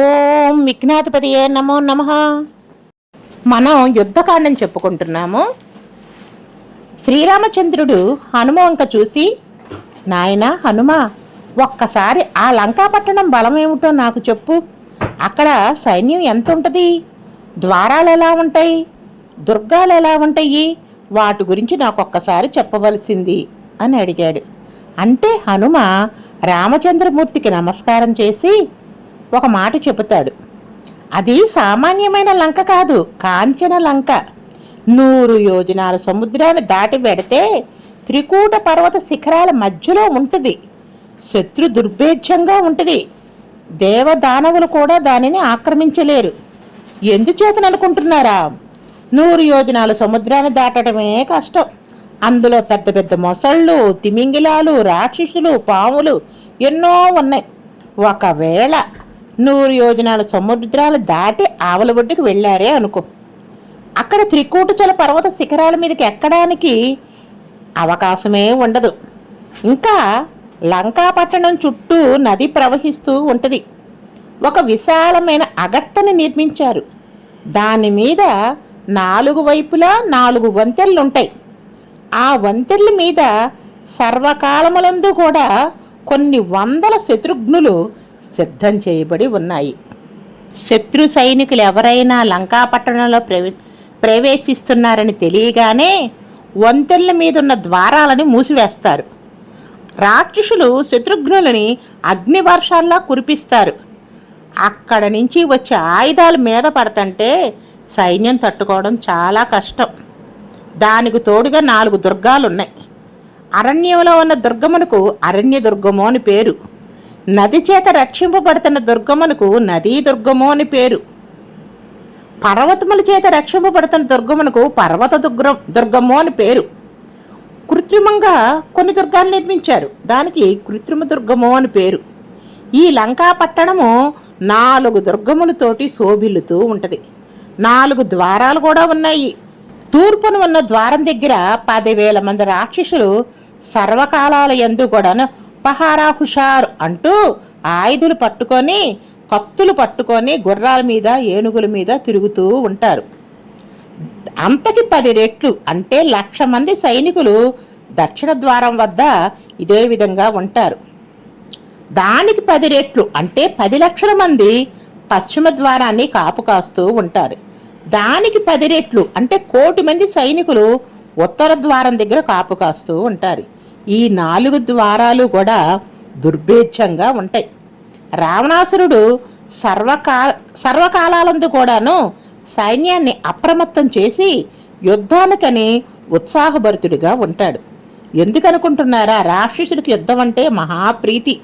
ఓం విఘ్నాధిపతియే నమో నమః. మనం యుద్ధకాండం చెప్పుకుంటున్నాము. శ్రీరామచంద్రుడు హనుమ వంక చూసి, నాయనా హనుమ, ఒక్కసారి ఆ లంకాపట్టణం బలం ఏమిటో నాకు చెప్పు. అక్కడ సైన్యం ఎంత ఉంటుంది, ద్వారాలు ఎలా ఉంటాయి, దుర్గాలు ఎలా ఉంటాయి, వాటి గురించి నాకు ఒక్కసారి చెప్పవలసింది అని అడిగాడు. అంటే హనుమ రామచంద్రమూర్తికి నమస్కారం చేసి ఒక మాట చెబుతాడు. అది సామాన్యమైన లంక కాదు, కాంచన లంక. 100 యోజనాల సముద్రాన్ని దాటి పెడితే త్రికూట పర్వత శిఖరాల మధ్యలో ఉంటుంది. శత్రు దుర్భేద్యంగా ఉంటుంది. దేవదానవులు కూడా దానిని ఆక్రమించలేరు. ఎందుచేతననుకుంటున్నారా? 100 యోజనాల సముద్రాన్ని దాటడమే కష్టం. అందులో పెద్ద పెద్ద మొసళ్ళు, తిమింగిలాలు, రాక్షసులు, పాములు ఎన్నో ఉన్నాయి. ఒకవేళ 100 యోజనాల సముద్రాలు దాటి ఆవల ఒడ్డుకు వెళ్ళారే అనుకో, అక్కడ త్రికూటచల పర్వత శిఖరాల మీదకి ఎక్కడానికి అవకాశమే ఉండదు. ఇంకా లంకాపట్టణం చుట్టూ నది ప్రవహిస్తూ ఉంటుంది. ఒక విశాలమైన అగర్తని నిర్మించారు. దాని మీద 4 వైపులా 4 వంతెనలుంటాయి. ఆ వంతెనల మీద సర్వకాలములందు కూడా కొన్ని వందల శత్రుఘ్నులు సిద్ధం చేయబడి ఉన్నాయి. శత్రు సైనికులు ఎవరైనా లంకాపట్టణంలో ప్రవేశిస్తున్నారని తెలియగానే వంతెనల మీద ఉన్న ద్వారాలను మూసివేస్తారు. రాక్షసులు శత్రుఘ్నులని అగ్నివర్షాల్లా కురిపిస్తారు. అక్కడ నుంచి వచ్చే ఆయుధాలు మీద పడతంటే సైన్యం తట్టుకోవడం చాలా కష్టం. దానికి తోడుగా 4 దుర్గాలున్నాయి. అరణ్యంలో ఉన్న దుర్గమునకు అరణ్య దుర్గము అని పేరు. నది చేత రక్షింపబడుతున్న దుర్గమునకు నదీ దుర్గము అని పేరు. పర్వతముల చేత రక్షింపబడుతున్న దుర్గమునకు పర్వత దుర్గము అని పేరు. కృత్రిమంగా కొన్ని దుర్గాలు నిర్మించారు. దానికి కృత్రిమ దుర్గము అని పేరు. ఈ లంకా పట్టణము 4 దుర్గములతోటి శోభిల్లుతూ ఉంటుంది. 4 ద్వారాలు కూడా ఉన్నాయి. తూర్పున ఉన్న ద్వారం దగ్గర 10,000 మంది రాక్షసులు సర్వకాలాల యందు కూడాను పహారా హుషారు అంటూ ఆయుధులు పట్టుకొని, కత్తులు పట్టుకొని గుర్రాల మీద, ఏనుగుల మీద తిరుగుతూ ఉంటారు. అంతకి 10 రెట్లు అంటే 1,00,000 మంది సైనికులు దక్షిణ ద్వారం వద్ద ఇదే విధంగా ఉంటారు. దానికి 10 రెట్లు అంటే 10 లక్షల మంది పశ్చిమ ద్వారాన్ని కాపు కాస్తూ ఉంటారు. దానికి 10 రెట్లు అంటే 1,00,00,000 మంది సైనికులు ఉత్తర ద్వారం దగ్గర కాపు కాస్తూ ఉంటారు. ఈ 4 ద్వారాలు కూడా దుర్భేద్యంగా ఉంటాయి. రావణాసురుడు సర్వకాలందు కూడాను సైన్యాన్ని అప్రమత్తం చేసి యుద్ధానికని ఉత్సాహభరితుడిగా ఉంటాడు. ఎందుకనుకుంటున్నారా? రాక్షసుడికి యుద్ధం అంటే మహాప్రీతి.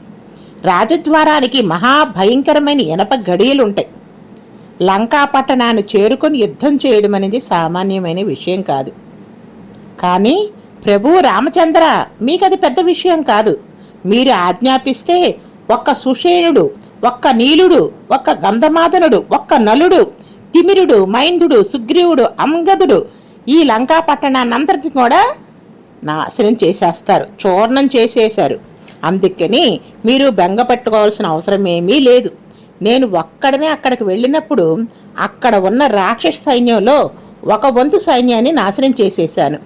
రాజద్వారానికి మహాభయంకరమైన ఇనప గడియలుంటాయి. లంకాపట్టణాన్ని చేరుకొని యుద్ధం చేయడం అనేది సామాన్యమైన విషయం కాదు. కానీ ప్రభు రామచంద్ర, మీకది పెద్ద విషయం కాదు. మీరు ఆజ్ఞాపిస్తే ఒక్క సుషేణుడు, ఒక్క నీలుడు, ఒక్క గంధమాదనుడు, ఒక్క నలుడు, తిమిరుడు, మైందుడు, సుగ్రీవుడు, అంగదుడు ఈ లంకా పట్టణాన్నంతటిని కూడా నాశనం చేసేస్తారు, చూర్ణం చేసేశారు. అందుకని మీరు బెంగ పెట్టుకోవాల్సిన అవసరం ఏమీ లేదు. నేను ఒక్కడనే అక్కడికి వెళ్ళినప్పుడు అక్కడ ఉన్న రాక్షస సైన్యంలో 1 వంతు సైన్యాన్ని నాశనం చేసేశాను.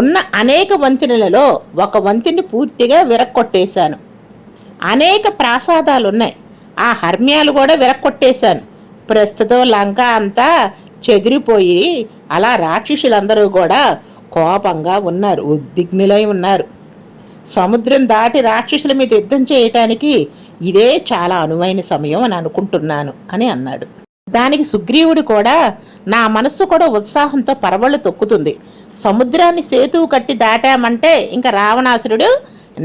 ఉన్న అనేక వంతెనలలో 1 వంతెని పూర్తిగా విరక్కొట్టేశాను. అనేక ప్రాసాదాలు ఉన్నాయి, ఆ హర్మ్యాలు కూడా విరక్కొట్టేశాను. ప్రస్తుతం లంక అంతా చెదిరిపోయి అలా రాక్షసులందరూ కూడా కోపంగా ఉన్నారు, ఉద్విగ్నులై ఉన్నారు. సముద్రం దాటి రాక్షసుల మీద యుద్ధం చేయటానికి ఇదే చాలా అనువైన సమయం అని అనుకుంటున్నాను అని అన్నాడు. దానికి సుగ్రీవుడు కూడా, నా మనస్సు కూడా ఉత్సాహంతో పరవళ్ళు తొక్కుతుంది. సముద్రాన్ని సేతువు కట్టి దాటామంటే ఇంకా రావణాసురుడు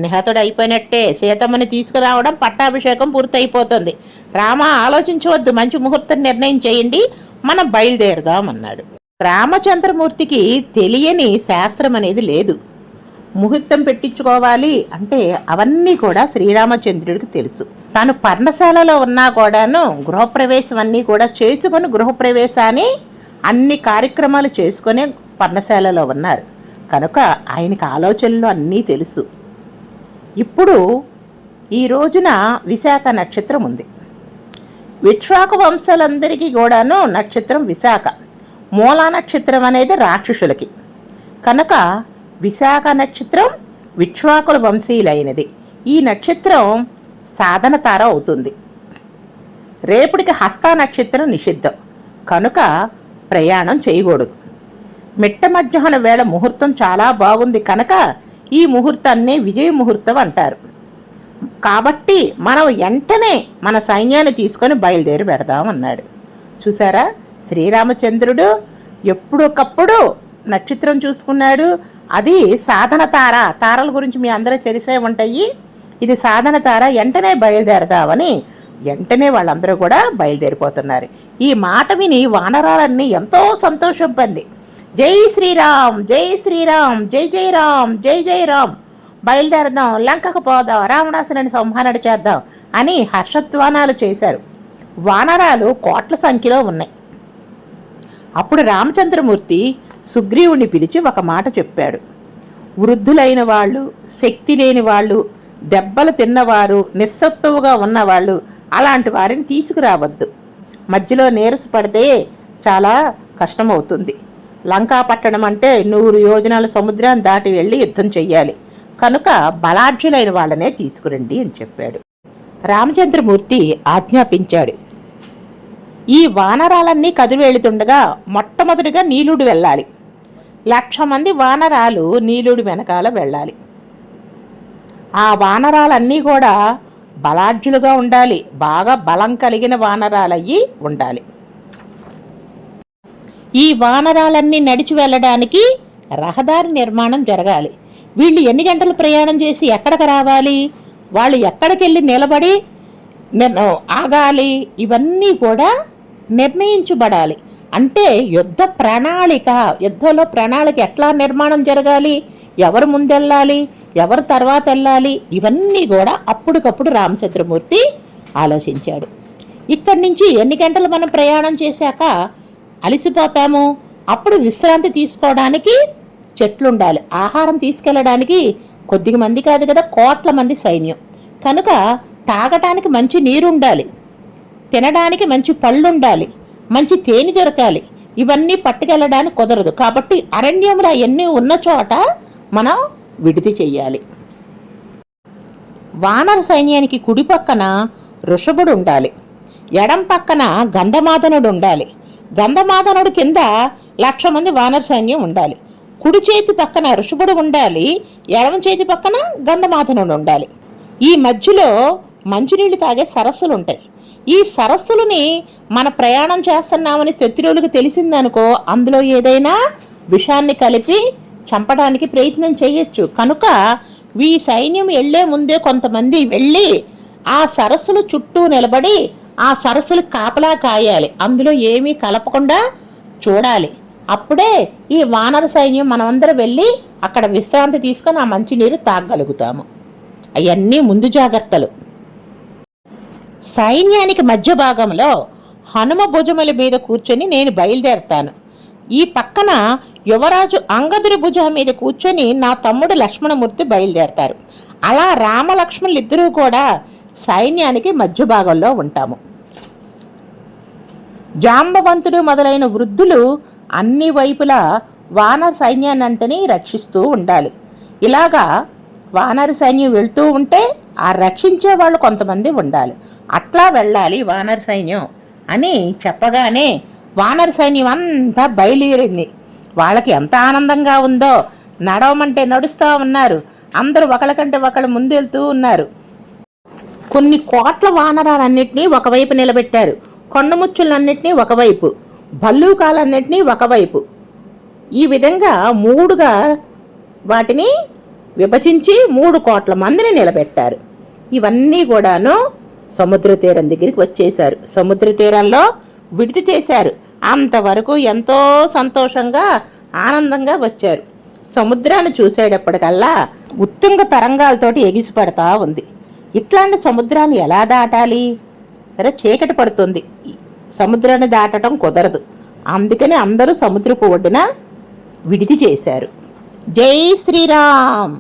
నిహతుడు అయిపోయినట్టే. సీతమ్మని తీసుకురావడం, పట్టాభిషేకం పూర్తయిపోతుంది. రామ, ఆలోచించవద్దు, మంచి ముహూర్తం నిర్ణయం చేయండి, మనం బయలుదేరదామన్నాడు. రామచంద్రమూర్తికి తెలియని శాస్త్రం అనేది లేదు. ముహూర్తం పెట్టించుకోవాలి అంటే అవన్నీ కూడా శ్రీరామచంద్రుడికి తెలుసు. తాను పర్ణశాలలో ఉన్నా కూడాను గృహప్రవేశం అన్నీ కూడా చేసుకొని, గృహప్రవేశాన్ని అన్ని కార్యక్రమాలు చేసుకొని పర్ణశాలలో ఉన్నారు కనుక ఆయనకి ఆలోచనలు అన్నీ తెలుసు. ఇప్పుడు ఈ రోజున విశాఖ నక్షత్రం ఉంది. విశ్వాక వంశాలందరికీ కూడాను నక్షత్రం విశాఖ. మూలా నక్షత్రం అనేది రాక్షసులకి. కనుక విశాఖ నక్షత్రం విశ్వాకుల వంశీయులైనది. ఈ నక్షత్రం సాధన తార అవుతుంది. రేపటికి హస్త నక్షత్రం నిషిద్ధం కనుక ప్రయాణం చేయకూడదు. మిట్ట మధ్యాహ్న వేళ ముహూర్తం చాలా బాగుంది కనుక ఈ ముహూర్తాన్నే విజయ ముహూర్తం అంటారు. కాబట్టి మనం వెంటనే మన సైన్యాన్ని తీసుకొని బయలుదేరి పెడదామన్నాడు. చూసారా, శ్రీరామచంద్రుడు ఎప్పుడొకప్పుడు నక్షత్రం చూసుకున్నాడు. అది సాధన తార. తారల గురించి మీ అందరికీ తెలిసే ఉంటాయి. ఇది సాధన తార. వెంటనే బయలుదేరదామని వెంటనే వాళ్ళందరూ కూడా బయలుదేరిపోతున్నారు. ఈ మాట విని వానరాలన్నీ ఎంతో సంతోషం పొంది జై శ్రీరామ్, జై శ్రీరామ్, జై జై రామ్, జై జై రామ్, బయలుదేరదాం, లంకకు పోదాం, రావణాసురుని సంహారణ చేద్దాం అని హర్షధ్వానాలు చేశారు. వానరాలు కోట్ల సంఖ్యలో ఉన్నాయి. అప్పుడు రామచంద్రమూర్తి సుగ్రీవుని పిలిచి ఒక మాట చెప్పాడు. వృద్ధులైన వాళ్ళు, శక్తి లేని వాళ్ళు, దెబ్బలు తిన్నవారు, నిస్సత్తువుగా ఉన్నవాళ్ళు అలాంటి వారిని తీసుకురావద్దు. మధ్యలో నీరసపడితే చాలా కష్టమవుతుంది. లంకా పట్టణం అంటే 100 యోజనాల సముద్రాన్ని దాటి వెళ్ళి యుద్ధం చెయ్యాలి. కనుక బలాఢ్యులైన వాళ్ళనే తీసుకురండి అని చెప్పాడు. రామచంద్రమూర్తి ఆజ్ఞాపించాడు. ఈ వానరాలన్నీ కదిలి వెళుతుండగా మొట్టమొదటిగా నీలుడు వెళ్ళాలి. 1,00,000 మంది వానరాలు నీలుడు వెనకాల వెళ్ళాలి. ఆ వానరాలన్నీ కూడా బలాఢ్యులుగా ఉండాలి. బాగా బలం కలిగిన వానరాలయ్యి ఉండాలి. ఈ వానరాలన్నీ నడిచి వెళ్ళడానికి రహదారి నిర్మాణం జరగాలి. వీళ్ళు ఎన్ని గంటలు ప్రయాణం చేసి ఎక్కడికి రావాలి, వాళ్ళు ఎక్కడికి వెళ్ళి నిలబడి ఆగాలి, ఇవన్నీ కూడా నిర్ణయించబడాలి. అంటే యుద్ధ ప్రణాళిక, యుద్ధంలో ప్రణాళిక ఎట్లా నిర్మాణం జరగాలి, ఎవరు ముందెళ్ళాలి, ఎవరు తర్వాత వెళ్ళాలి, ఇవన్నీ కూడా అప్పటికప్పుడు రామచంద్రమూర్తి ఆలోచించాడు. ఇక్కడి నుంచి ఎన్ని గంటలు మనం ప్రయాణం చేశాక అలసిపోతాము, అప్పుడు విశ్రాంతి తీసుకోవడానికి చెట్లు ఉండాలి. ఆహారం తీసుకెళ్ళడానికి కొద్దిగా మంది కాదు కదా, కోట్ల మంది సైన్యం. కనుక తాగటానికి మంచి నీరు ఉండాలి, తినడానికి మంచి పళ్ళు ఉండాలి, మంచి తేనె దొరకాలి. ఇవన్నీ పట్టుకెళ్ళడానికి కుదరదు. కాబట్టి అరణ్యములు అవన్నీ ఉన్న చోట మనం విడిది చెయ్యాలి. వానర సైన్యానికి కుడి పక్కన వృషభుడు ఉండాలి, ఎడం పక్కన గంధమాదనుడు ఉండాలి. గంధమాదనుడు కింద 1,00,000 మంది వానర సైన్యం ఉండాలి. కుడి చేతి పక్కన వృషభుడు ఉండాలి, ఎడమ చేతి పక్కన గంధమాదనుడు ఉండాలి. ఈ మధ్యలో మంచినీళ్ళు తాగే సరస్సులు ఉంటాయి. ఈ సరస్సులని మన ప్రయాణం చేస్తున్నామని శత్రువులకు తెలిసిందనుకో, అందులో ఏదైనా విషాన్ని కలిపి చంపడానికి ప్రయత్నం చేయొచ్చు. కనుక ఈ సైన్యం వెళ్లే ముందే కొంతమంది వెళ్ళి ఆ సరస్సులు చుట్టూ నిలబడి ఆ సరస్సులు కాపలా కాయాలి. అందులో ఏమీ కలపకుండా చూడాలి. అప్పుడే ఈ వానర సైన్యం మనమందరం వెళ్ళి అక్కడ విశ్రాంతి తీసుకొని ఆ మంచినీరు తాగగలుగుతాము. అవన్నీ ముందు జాగ్రత్తలు. సైన్యానికి మధ్య భాగంలో హనుమ భుజముల మీద కూర్చొని నేను బయలుదేరతాను. ఈ పక్కన యువరాజు అంగదుడి భుజం మీద కూర్చొని నా తమ్ముడు లక్ష్మణమూర్తి బయలుదేరతారు. అలా రామలక్ష్మణులు ఇద్దరూ కూడా సైన్యానికి మధ్య భాగంలో ఉంటాము. జాంబవంతుడు మొదలైన వృద్ధులు అన్ని వైపులా వానర సైన్యాన్నంతని రక్షిస్తూ ఉండాలి. ఇలాగా వానర సైన్యం వెళ్తూ ఉంటే ఆ రక్షించే వాళ్ళు కొంతమంది ఉండాలి. అట్లా వెళ్ళాలి వానర సైన్యం అని చెప్పగానే వానర సైన్యం అంతా బయలుదేరింది. వాళ్ళకి ఎంత ఆనందంగా ఉందో, నడవమంటే నడుస్తూ ఉన్నారు. అందరూ ఒకళ్ళకంటే ఒకళ్ళు ముందెళ్తూ ఉన్నారు. కొన్ని కోట్ల వానరాలన్నింటినీ ఒకవైపు నిలబెట్టారు, కొండముచ్చులన్నింటినీ ఒకవైపు, భల్లూకాలన్నింటినీ ఒకవైపు. ఈ విధంగా 3గా వాటిని విభజించి 3 కోట్ల మందిని నిలబెట్టారు. ఇవన్నీ కూడాను సముద్ర తీరం దగ్గరికి వచ్చేశారు. సముద్ర తీరంలో విడిది చేశారు. అంతవరకు ఎంతో సంతోషంగా ఆనందంగా వచ్చారు. సముద్రాన్ని చూసేటప్పటికల్లా ఉత్తుంగ తరంగాలతోటి ఎగిసిపడతా ఉంది. ఇట్లాంటి సముద్రాన్ని ఎలా దాటాలి? సరే, చీకటి పడుతుంది, సముద్రాన్ని దాటడం కుదరదు. అందుకని అందరూ సముద్రపు ఒడ్డున విడిది చేశారు. జై శ్రీరామ్.